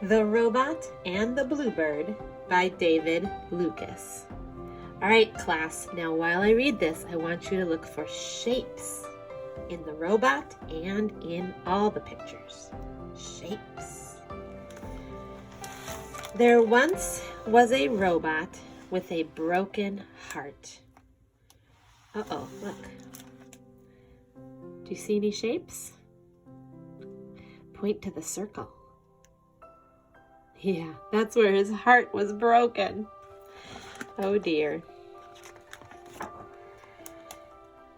The Robot and the Bluebird by David Lucas. All right, class, now while I read this, I want you to look for shapes in the robot and in all the pictures. Shapes. There once was a robot with a broken heart. Uh-oh, look. Do you see any shapes? Point to the circle. Yeah, that's where his heart was broken. Oh dear.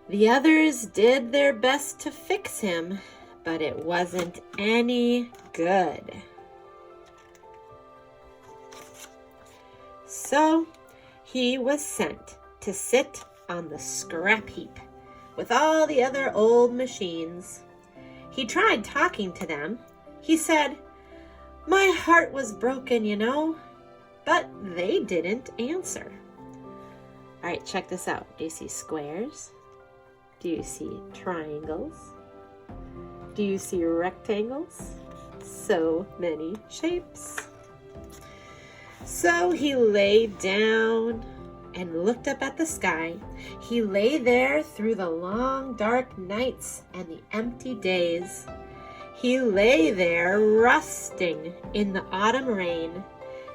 The others did their best to fix him, but it wasn't any good. So he was sent to sit on the scrap heap with all the other old machines. He tried talking to them. He said, "My heart was broken, you know," but they didn't answer. All right, check this out. Do you see squares? Do you see triangles? Do you see rectangles? So many shapes. So he lay down and looked up at the sky. He lay there through the long dark nights and the empty days. He lay there rusting in the autumn rain.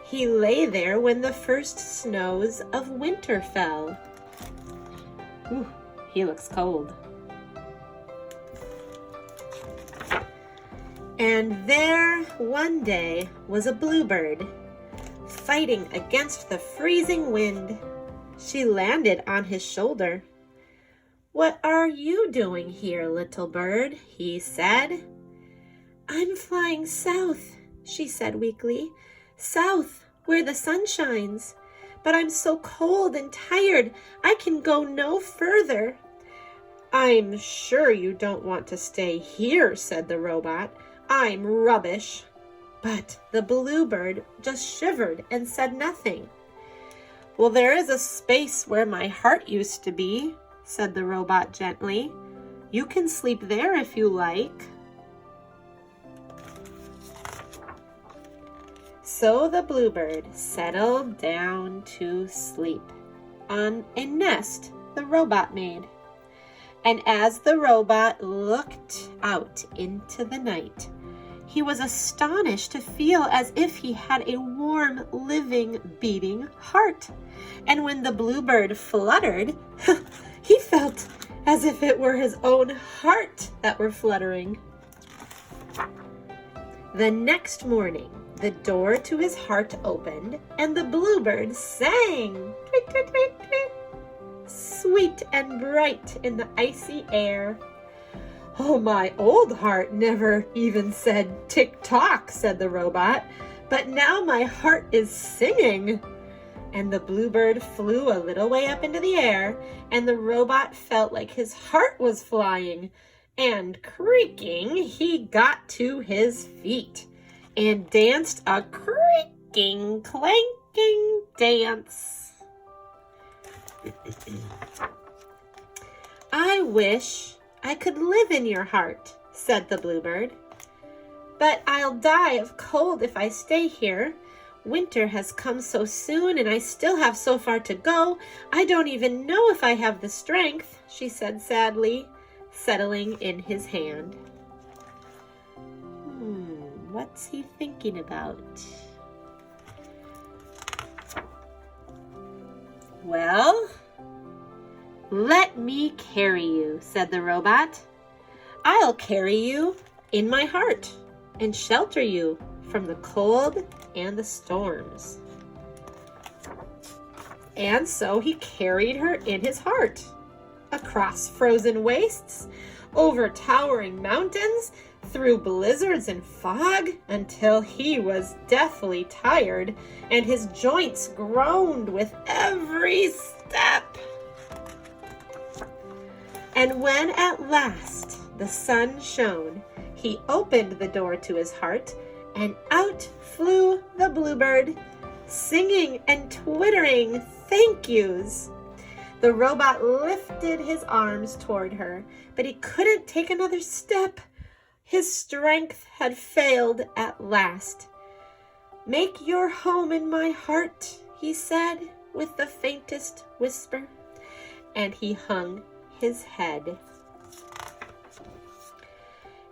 He lay there when the first snows of winter fell. Ooh, he looks cold. And there one day was a bluebird fighting against the freezing wind. She landed on his shoulder. "What are you doing here, little bird?" he said. "I'm flying south," she said weakly. "South, where the sun shines. But I'm so cold and tired, I can go no further." "I'm sure you don't want to stay here," said the robot. "I'm rubbish." But the bluebird just shivered and said nothing. "Well, there is a space where my heart used to be," said the robot gently. "You can sleep there if you like." So the bluebird settled down to sleep on a nest the robot made. And as the robot looked out into the night, he was astonished to feel as if he had a warm, living, beating heart. And when the bluebird fluttered, he felt as if it were his own heart that were fluttering. The next morning, the door to his heart opened, and the bluebird sang, "Tweet, tweet, tweet, tweet," sweet and bright in the icy air. "Oh, my old heart never even said tick-tock," said the robot, "but now my heart is singing." And the bluebird flew a little way up into the air, and the robot felt like his heart was flying. And creaking, he got to his feet and danced a creaking, clanking dance. "I wish I could live in your heart," said the bluebird. "But I'll die of cold if I stay here. Winter has come so soon and I still have so far to go. I don't even know if I have the strength," she said sadly, settling in his hand. What's he thinking about? "Well, let me carry you," said the robot. "I'll carry you in my heart and shelter you from the cold and the storms." And so he carried her in his heart, across frozen wastes, over towering mountains, through blizzards and fog, until he was deathly tired and his joints groaned with every step. And when at last the sun shone, he opened the door to his heart, and out flew the bluebird, singing and twittering thank yous. The robot lifted his arms toward her, but he couldn't take another step. His strength had failed at last. "Make your home in my heart," he said with the faintest whisper, and he hung his head.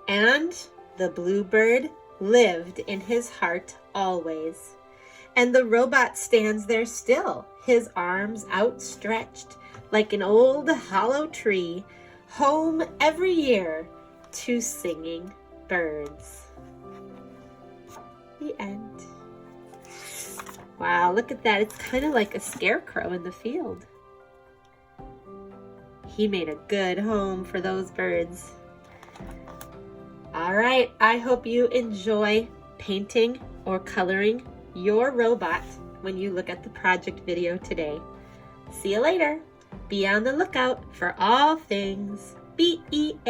And the bluebird lived in his heart always. And the robot stands there still, his arms outstretched like an old hollow tree, home every year to singing birds. The end. Wow, look at that. It's kind of like a scarecrow in the field. He made a good home for those birds. All right, I hope you enjoy painting or coloring your robot when you look at the project video today. See you later. Be on the lookout for all things beautiful.